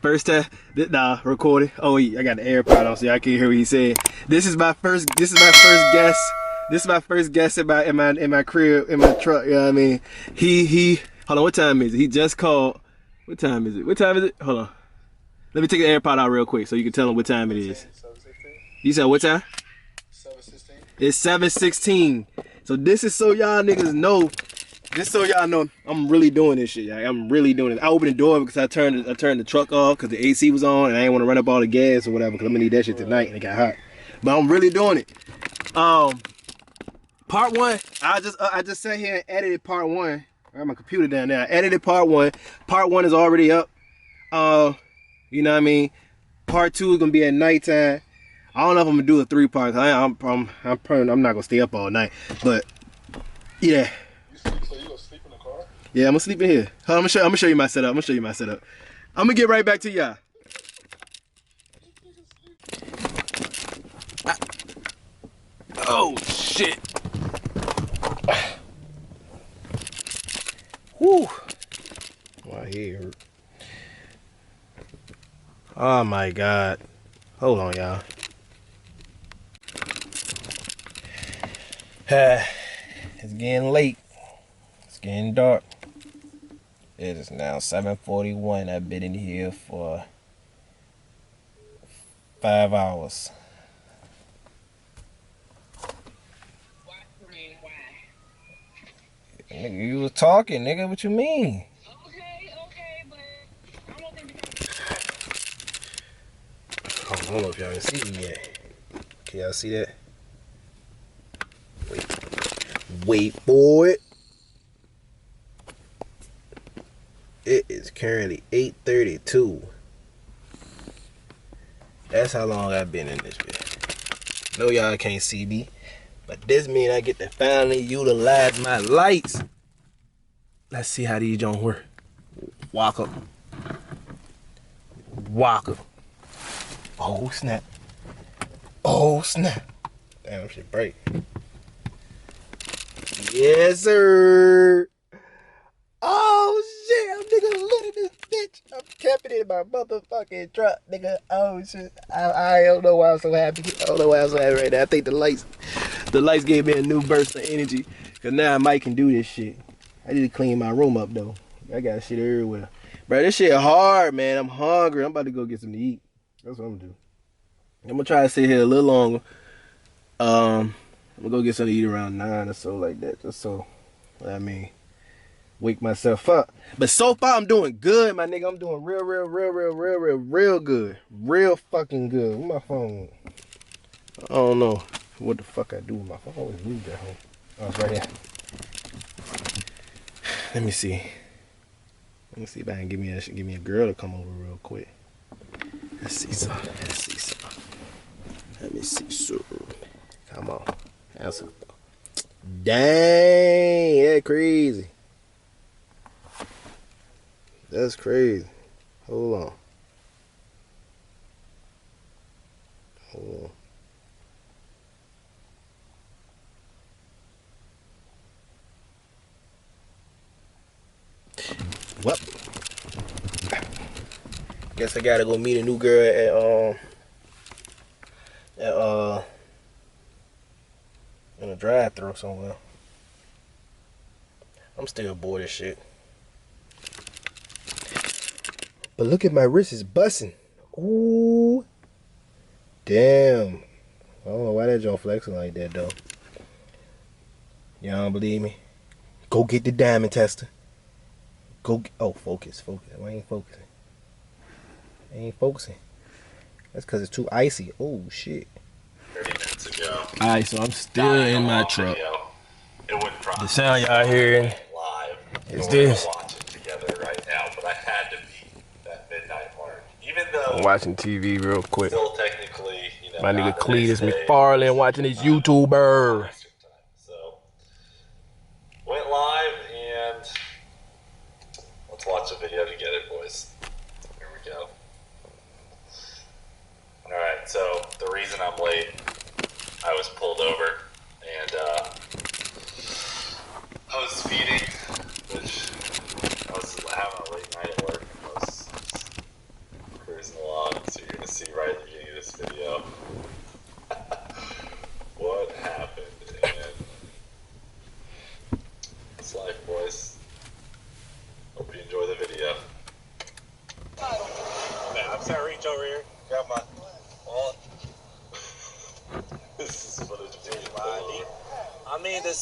First time, nah, recorded. Oh, wait, I got the AirPod on, so y'all can hear what he said. This is my first guest. This is my first guest in my crib, in my truck. You know what I mean? He. Hold on, what time is it? He just called. What time is it? What time is it? Hold on. Let me take the AirPod out real quick so you can tell him what time it is. 7:16. You said what time? 7:16. It's 7:16. So this is so y'all niggas know. Just so y'all know, I'm really doing this shit. Y'all. I'm really doing it. I opened the door because I turned the truck off because the AC was on and I didn't want to run up all the gas or whatever because I'm gonna need that shit tonight and it got hot. But I'm really doing it. Part one. I just sat here and edited part one. I got my computer down there. I edited part one. Part one is already up. You know what I mean? Part two is gonna be at nighttime. I don't know if I'm gonna do a 3 part. I'm not gonna stay up all night. But yeah. So you gonna sleep in the car? Yeah, I'm gonna sleep in here. I'm gonna show you my setup. I'm gonna get right back to y'all. Oh shit. Whew. My head hurt. Oh my god. Hold on, y'all. It's getting late. It's getting dark. It is now 7:41. I've been in here for 5 hours. Nigga, you was talking, nigga. What you mean? Okay, but I don't think. I don't know if y'all can see me yet. Can y'all see that? Wait for it. It is currently 8:32. That's how long I've been in this bitch. No, y'all can't see me, but this means I get to finally utilize my lights. Let's see how these don't work. Walk up. Oh snap. Damn, shit break. Yes, sir. Oh shit, I'm nigga lit in this bitch. I'm camping in my motherfucking truck, nigga. Oh shit. I don't know why I'm so happy. I don't know why I'm so happy right now. I think the lights gave me a new burst of energy. Cause now I might can do this shit. I need to clean my room up though. I got shit everywhere. Bro, this shit hard, man. I'm hungry. I'm about to go get some to eat. That's what I'm gonna do. I'm gonna try to sit here a little longer. I'm gonna go get something to eat around 9 or so like that. Just so, I mean, wake myself up. But so far I'm doing good, my nigga. I'm doing real good. Real fucking good. Where my phone? I don't know what the fuck I do with my phone. I always leave that home. Oh, it's right here. Let me see. Let me see if I can give me a girl to come over real quick. Let's see some. Let me see some. Come on. That's a, dang, that's crazy. That's crazy. Hold on. Well, guess I gotta go meet a new girl in a drive-thru somewhere. I'm still bored as shit. But look at my wrist, it's busting. Ooh. Damn. I don't know why that joint flexing like that though. Y'all don't believe me? Go get the diamond tester. Oh, focus. I ain't focusing. That's because it's too icy. Oh, shit. 30 minutes ago. Alright, so I'm still in my truck. The sound y'all hearing is this. Watch it together right now, but I had to beat that midnight mark. Even though I'm watching TV real quick. Still technically, My nigga Cletus McFarlane watching his YouTuber. So went live and let's watch the video together, boys. Here we go. Alright, so the reason I'm late, I was pulled over and I was speeding, which I was having a late night at work and I was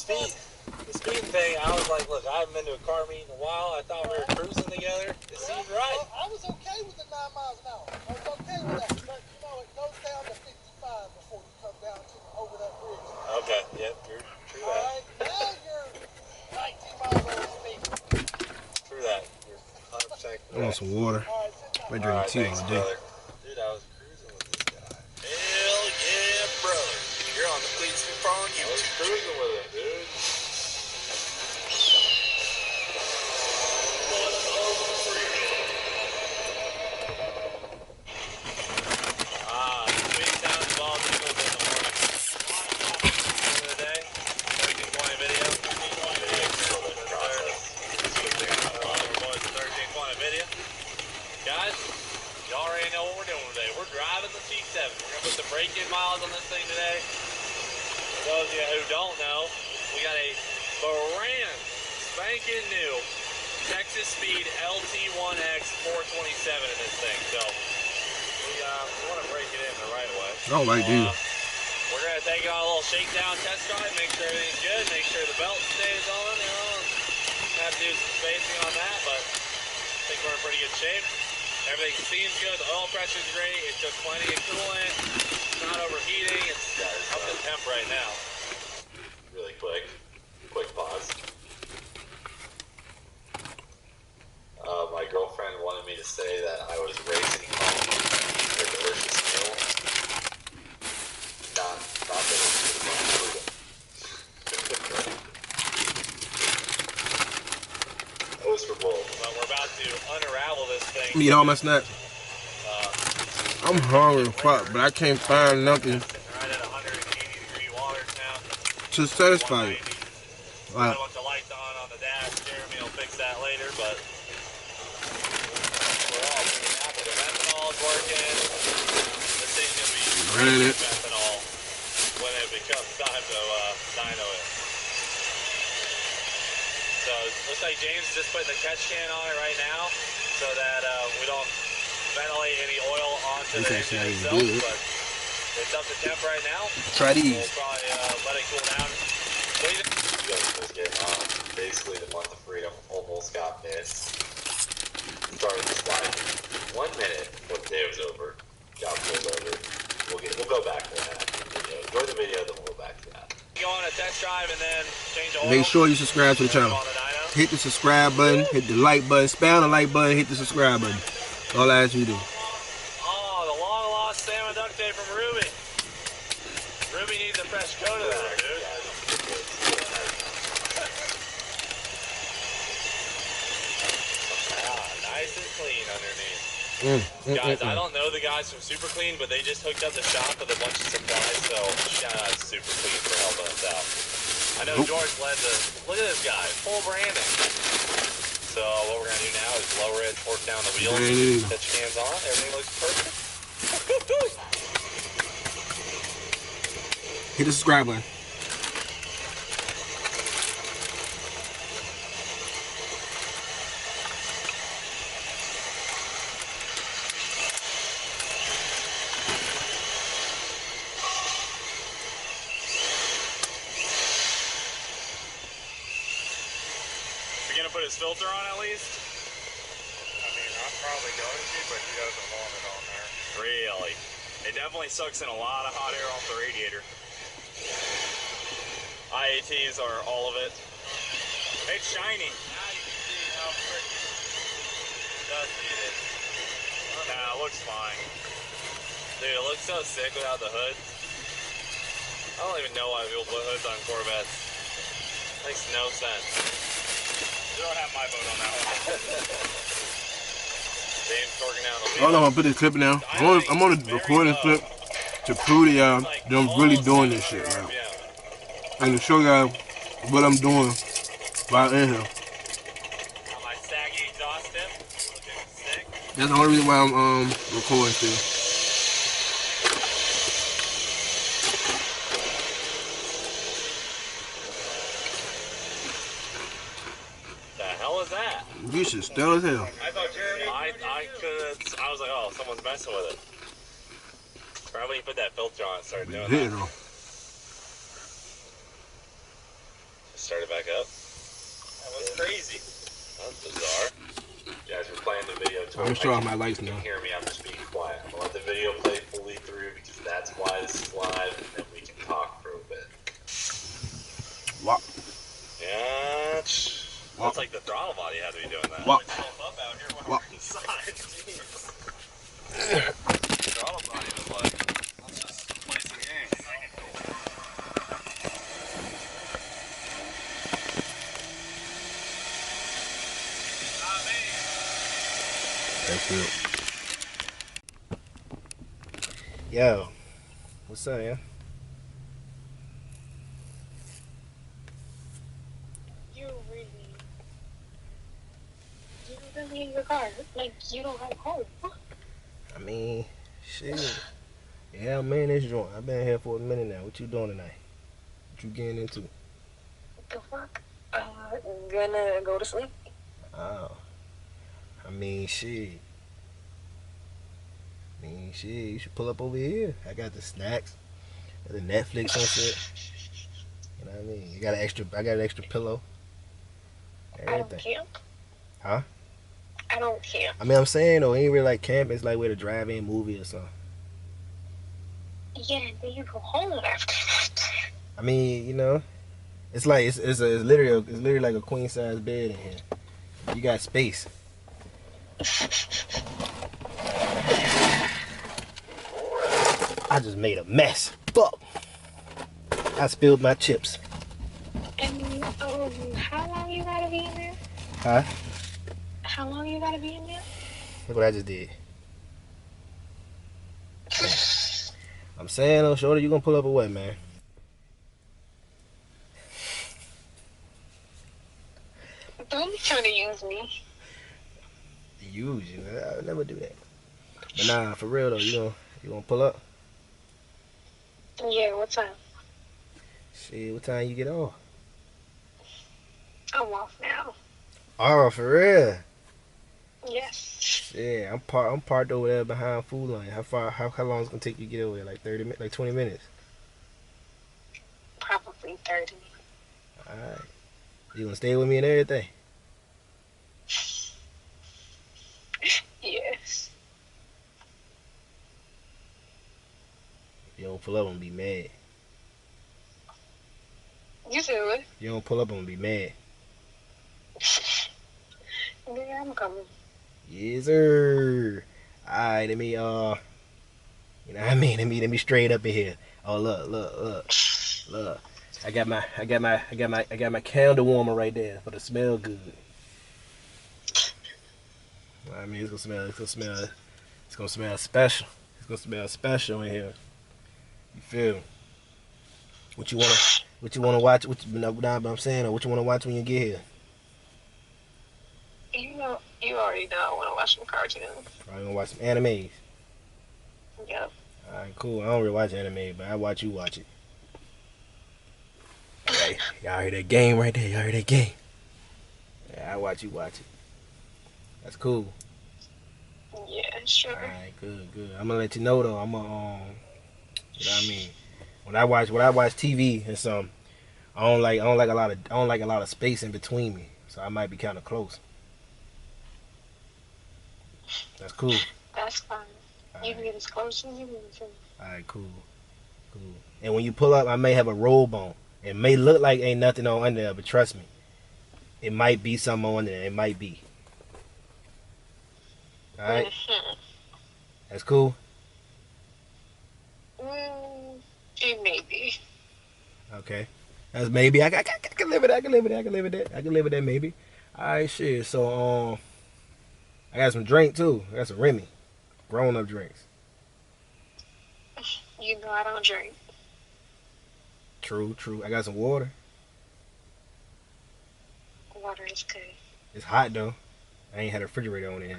The speed thing, I was like, look, I haven't been to a car meet in a while. I thought we were cruising together. It seemed right. I was okay with the 9 miles an hour. I was okay with that. But, you know, it goes down to 55 before you come down to over that bridge. Okay, yep, you're true that. All right, now you're 19 miles over the speed. True that. You're 100% correct. I want some water. All right, sit down. I drink tea all day. Brother. Dude, I was cruising with this guy. Hell yeah, brother. You're on the Fleet Super on YouTube. I was cruising with him, dude. Sweet sounds of all jingles in the morning. End of the day. 1320 video. Boys, 1320 video. Guys, you already know what we're doing today. We're driving the T7. We're going to put the break-in miles on this thing today. For those of you who don't know, we got a brand spanking new Texas Speed LT1X 427 in this thing. So we want to break it in the right way. I don't like these. We're going to take it on a little shakedown test drive, make sure everything's good, make sure the belt stays on, you know. Have to do some spacing on that, but I think we're in pretty good shape. Everything seems good. The oil pressure's great. It took plenty of coolant. It's not overheating. It's up to temp right now. Really quick pause. My girlfriend wanted me to say that I was racing home for a delicious meal. Not that it was freedom. That was for both. Well, we're about to unravel this thing. Eat all my snacks. I'm hungry as fuck, but I can't find nothing Right at 180-degree waters now. to satisfy you. Got a bunch of lights on the dash. Jeremy will fix that later, but we're all pretty happy. The methanol's working. This thing's gonna be Ran it. methanol when it becomes time to dyno it. So it looks like James is just putting the catch can on it right now, so that we don't ventilate any oil onto the That's engine actually how you itself. do it. But it's up to temp right now. Try these. We'll probably let it cool down. Basically, the month of freedom almost got missed. Started to slide 1 minute before the day was over. Got pulled over. We'll go back to that. Enjoy the video, then we'll go back to that. Go on a test drive and then change oil. Make sure you subscribe to the channel. Hit the subscribe button, hit the like button, spam the like button, hit the subscribe button. All I ask you to do. Oh, the long lost salmon duct tape from Ruby. Ruby needs a fresh coat of that, dude. Nice and clean underneath. Guys, I don't know the guys from Super Clean, but they just hooked up the shop with a bunch of supplies, so shout out to Super Clean for helping us out. I know George led the, look at this guy, full branding. So what we're gonna do now is lower it, torque down the wheels, touch cans on, everything looks perfect. Hit the subscribe button. Put his filter on at least? I mean, I'm probably going to, but he doesn't want it on there. Really? It definitely sucks in a lot of hot air off the radiator. IATs are all of it. It's shiny. Now you can see how freaking dusty it is. Nah, it looks fine. Dude, it looks so sick without the hood. I don't even know why people put hoods on Corvettes. Makes no sense. You don't have my vote on that one. James torquing down the wheel. I'm gonna put this clip now. I'm gonna record this clip to prove to y'all that I'm really doing this shit, right? And to show y'all what I'm doing while in here. My saggy exhaust tip, looking sick. That's the only reason why I'm recording still. That? You should still as hell. I thought Jeremy. I was like, oh, someone's messing with it. Probably you put that filter on and started doing that. start it back up. That was crazy. That's bizarre. You guys were playing the video. I'm gonna show off my lights you now. can hear me. I'm just being quiet. I'm gonna let the video play fully through because that's why this is live, and then we can talk for a bit. Wow. Yeah. That's like the throttle body had to be doing that. Wow. Up out here while Wow. we're inside. Throttle body was like, let's just play some games. That's it. Yo, what's up, yeah? You really in your car. Like, you don't have home. I mean, shit. Yeah, I'm in this joint. I've been here for a minute now. What you doing tonight? What you getting into? The fuck? Gonna go to sleep. Oh. I mean, shit. You should pull up over here. I got the snacks, got the Netflix and shit. You know what I mean? I got an extra pillow. I don't Everything. camp. Huh? I don't camp. I mean, I'm saying though, it ain't really like camp. It's like with a drive-in movie or something. Yeah, then you go home after that. I mean, you know, it's like it's literally like a queen size bed in here. You got space. I just made a mess. Fuck. I spilled my chips. And how long you gotta be in there? Huh? How long you gotta be in there? Look what I just did. I'm saying, oh, shorty, you gonna pull up or what, man? Don't be trying to use me. Use you. I would never do that. But nah, for real though, you gonna pull up? Yeah, what time? Shit, what time you get off? I'm off now. Oh, for real? Yes. Yeah, I'm parked over there behind Food Line. How long is it gonna take you to get over there? Like 30 minutes, like 20 minutes? Probably 30. Alright. You gonna stay with me and everything? Yes. If you don't pull up, I'm gonna be mad. You said what? If you don't pull up, I'm gonna be mad. Yeah, I'm coming. Yes, sir. Alright, let me you know what I mean? Let me straight up in here. Oh, look. I got my candle warmer right there for the smell good. I mean, it's gonna smell special. It's gonna smell special in here. You feel me? What you wanna watch? But I'm saying, what you wanna watch when you get here? You know, you already know I want to watch some cartoons. Probably gonna watch some animes. Yep. Alright, cool. I don't really watch anime, but I watch you watch it. Alright, y'all hear that game right there? Y'all hear that game? Yeah, I watch you watch it. That's cool. Yeah, sure. Alright, good. I'm gonna let you know though. I'm gonna you know what I mean? When I watch TV and some, I don't like a lot of space in between me, so I might be kind of close. That's cool. That's fine. You can Alright, get as close as you want to. alright, cool. And when you pull up, I may have a robe on. It may look like ain't nothing on under there, but trust me, it might be something on there. It might be. Alright, that's cool. It may be. Okay, that's maybe. I can live with that. I can live with that maybe. Alright, shit. So I got some drink too. I got some Remy, grown up drinks. You know I don't drink. True. I got some water. Water is good. It's hot though. I ain't had a refrigerator on in here.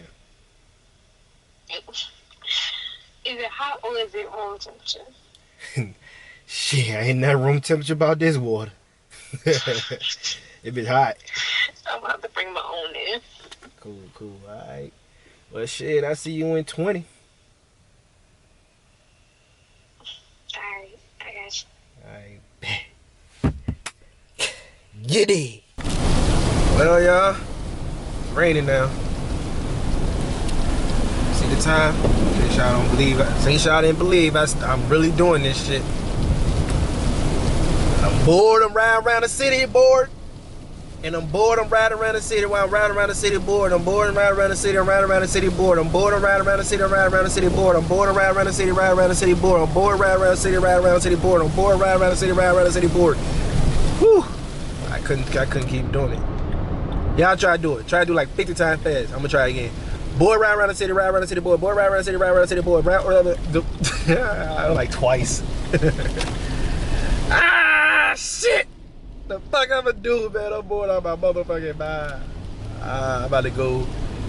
Is it hot or is it room temperature? Shit, I ain't nothing room temperature about this water. It be hot. I'm gonna have to bring my own in. Cool. Alright. Well, shit, I see you in 20. Alright, I got you. Alright. Giddy. Well, y'all, it's raining now. See the time? In case y'all don't believe, since y'all didn't believe, I'm really doing this shit. I'm bored, I'm riding around the city bored. And I'm bored, I'm riding around the city while I'm riding around the city bored. I'm bored, I'm riding around the city, I'm riding around the city bored. I'm bored, I'm riding around the city, I'm riding around the city bored. I'm bored, I'm riding around the city, riding around the city bored. I'm bored, riding around the city, riding around the city bored. I'm bored, riding around the city, riding around the city bored. Whew. I couldn't keep doing it. Y'all try to do it. Try to do like 50 times fast. I'm gonna try it again. Boy, ride around the city, ride around the city, boy. Boy, ride around the city, ride around the city, boy. Like twice. Ah, shit. The fuck I'ma do, man? I'm bored on my motherfucking mind. I'm about to go.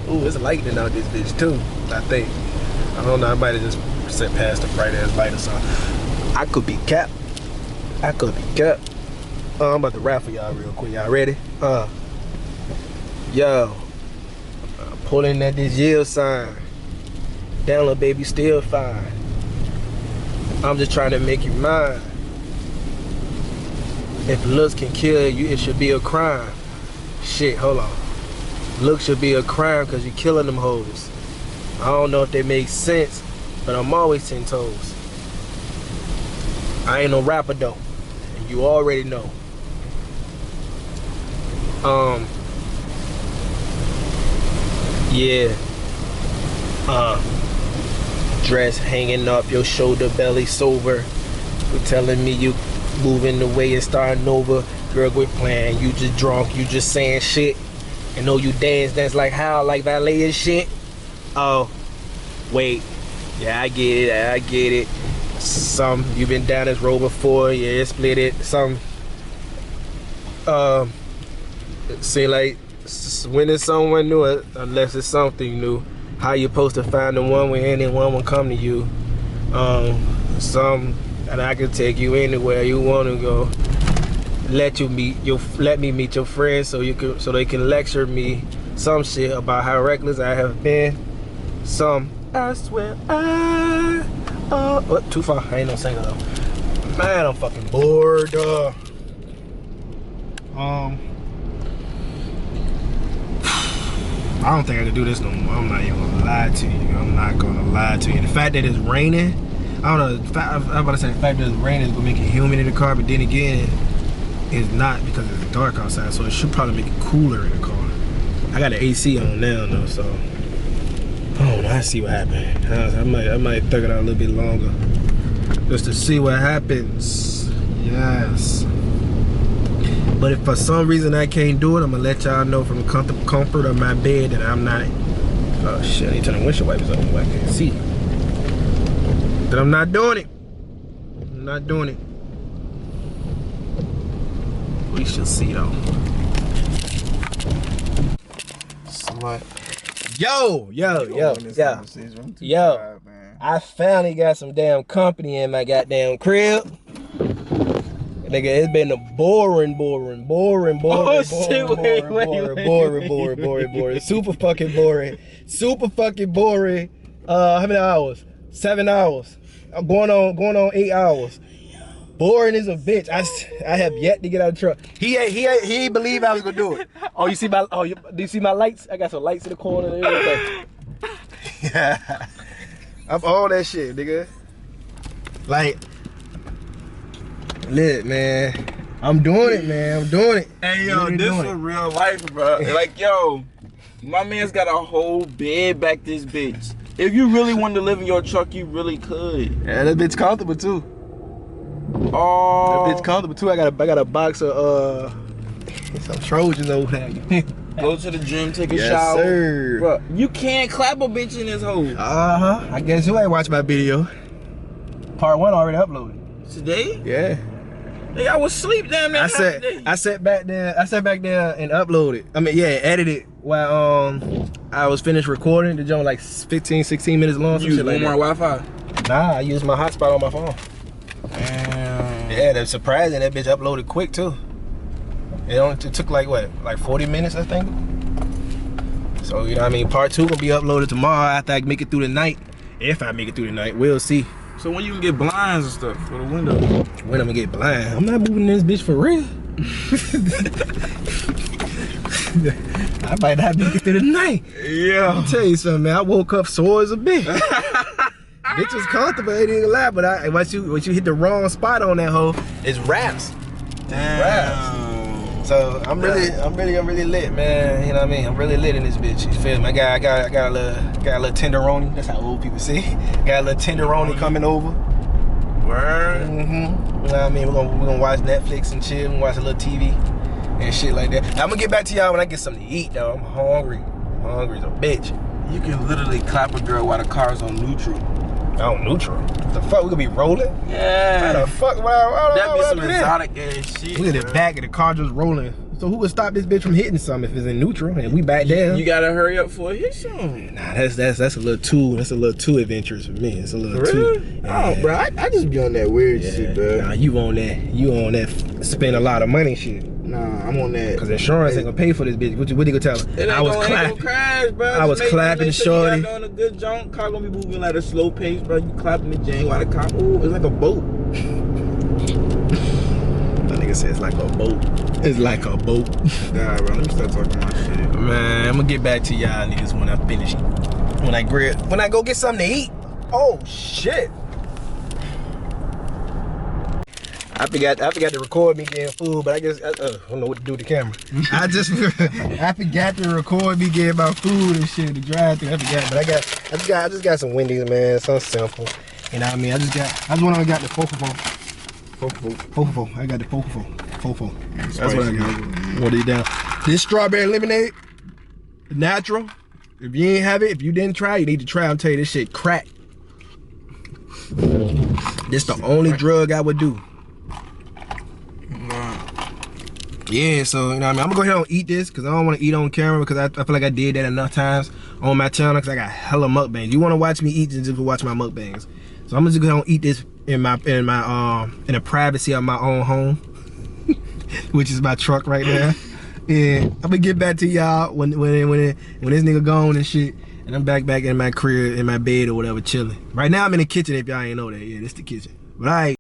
Ooh, it's lightning out this bitch too, I think. I don't know, I might have just set past the bright ass light or something. I could be capped. I could be capped. I'm about to rap for y'all real quick. Y'all ready? Yo, I'm pulling at this yield sign. Down, little baby, still fine. I'm just trying to make you mine. If looks can kill you, it should be a crime. Shit, hold on. Looks should be a crime because you're killing them hoes. I don't know if they make sense, but I'm always 10 toes. I ain't no rapper though, and you already know. Yeah. Dress hanging off your shoulder, belly sober. You're telling me you moving away and starting over. Girl, quit playing. You just drunk. You just saying shit. And know you dance like how, like valet and shit. Oh, wait. Yeah, I get it. Some you been down this road before. Yeah, split it. Some say like when it's someone new, unless it's something new. How you supposed to find the one when anyone will come to you? And I can take you anywhere you want to go. Let me meet your friends so they can lecture me some shit about how reckless I have been. I swear what, too far. I ain't no singer though. Man, I'm fucking bored. I don't think I can do this no more. I'm not even gonna lie to you. I'm not gonna lie to you. The fact that it's raining, I don't know. I'm about to say the fact that it's raining is gonna make it humid in the car, but then again, it's not because it's dark outside, so it should probably make it cooler in the car. I got the AC on now though, so I don't know. I see what happens. I might thug it out a little bit longer just to see what happens. Yes. But if for some reason I can't do it, I'm gonna let y'all know from the comfort of my bed that I'm not. Oh shit! I need to turn the windshield wipers on so I can see. That I'm not doing it. I'm not doing it. We shall see though. Slut. Yo. I finally got some damn company in my goddamn crib. Nigga, it's been a boring. Oh shit, wait. Boring. Super fucking boring. How many hours? 7 hours. I'm going on 8 hours. Boring as a bitch. I have yet to get out of the truck. He ain't believe I was gonna do it. Oh, you see my do you see my lights? I got some lights in the corner and everything. Yeah. I'm all that shit, nigga. Like, lit, man. I'm doing it, man. I'm doing it. Hey, yo, this is real life, bro. Like, yo, my man's got a whole bed back this bitch. If you really wanted to live in your truck, you really could. Yeah, that bitch comfortable too. Oh, that bitch comfortable too. I got a box of some Trojans over there. Go to the gym, take a yes, shower. Sir. Bro, you can't clap a bitch in this hole. I guess you ain't watched my video. Part 1 already uploaded. Today? Yeah. Hey, I was asleep down there. I sat back there and uploaded. I mean, yeah, edited while I was finished recording. The joint like 15, 16 minutes long. You use more Wi-Fi? Nah, I used my hotspot on my phone. Damn. Yeah, that's surprising. That bitch uploaded quick too. It took like what, like 40 minutes, I think. So you know what I mean. Part 2 gonna be uploaded tomorrow after I make it through the night. If I make it through the night, we'll see. So when you can get blinds and stuff for the window? When I'm gonna get blind? I'm not moving this bitch for real. I might not make it through the night. Yeah. I'll tell you something, man. I woke up sore as a bitch. Bitch was comfortable, ain't even lie, but once you hit the wrong spot on that hoe, it's raps. Damn. So I'm really lit, man. You know what I mean? I'm really lit in this bitch. You feel me? I got a little tenderoni. That's how old people say. Got a little tenderoni coming over. Word. You know what I mean? We're gonna watch Netflix and chill and watch a little TV and shit like that. I'm gonna get back to y'all when I get something to eat though. I'm hungry. I'm hungry as a bitch. You can literally clap a girl while the car's on neutral. Oh, neutral. The fuck, we gonna be rolling? Yeah. How the fuck? That'd be some exotic ass shit. We in the back of the car just rolling. So who would stop this bitch from hitting something if it's in neutral and we back down? You gotta hurry up for a hit song. Nah, that's a little too adventurous for me. It's a little Really? too. Oh, bro, I just be on that weird shit, bro. Nah, you on that spend a lot of money shit. Nah, I'm on that. Cause insurance ain't gonna pay for this bitch. What you gonna tell her? It ain't gonna crash, bro. I was clapping the shorty. You doing a good jump. Car gonna be moving like a slow pace, bro. You clapping the jang while the car. Ooh, it's like a boat. That nigga said it's like a boat. It's like a boat. Nah, bro. Let me start talking my shit. Man, I'm gonna get back to y'all niggas when I finish. When I go get something to eat. Oh shit. I forgot to record me getting food, but I guess I don't know what to do with the camera. I forgot to record me getting my food and shit. The drive through, I forgot. But I just got some Wendy's, man. Something simple. You know what I mean? I just went on and got the fofo. I got the fofo. That's what I got. What it down? This strawberry lemonade, natural. If you ain't have it, if you didn't try, you need to try. I'm telling you, this shit crack. This the only drug I would do. Yeah, so you know what I mean, I'm gonna go ahead and eat this because I don't want to eat on camera because I feel like I did that enough times on my channel because I got hella mukbangs. You want to watch me eat, just watch my mukbangs. So I'm just gonna go ahead and eat this in the privacy of my own home, which is my truck right now. And I'm gonna get back to y'all when this nigga gone and shit, and I'm back in my crib in my bed or whatever chilling. Right now I'm in the kitchen if y'all ain't know that. Yeah, this the kitchen. But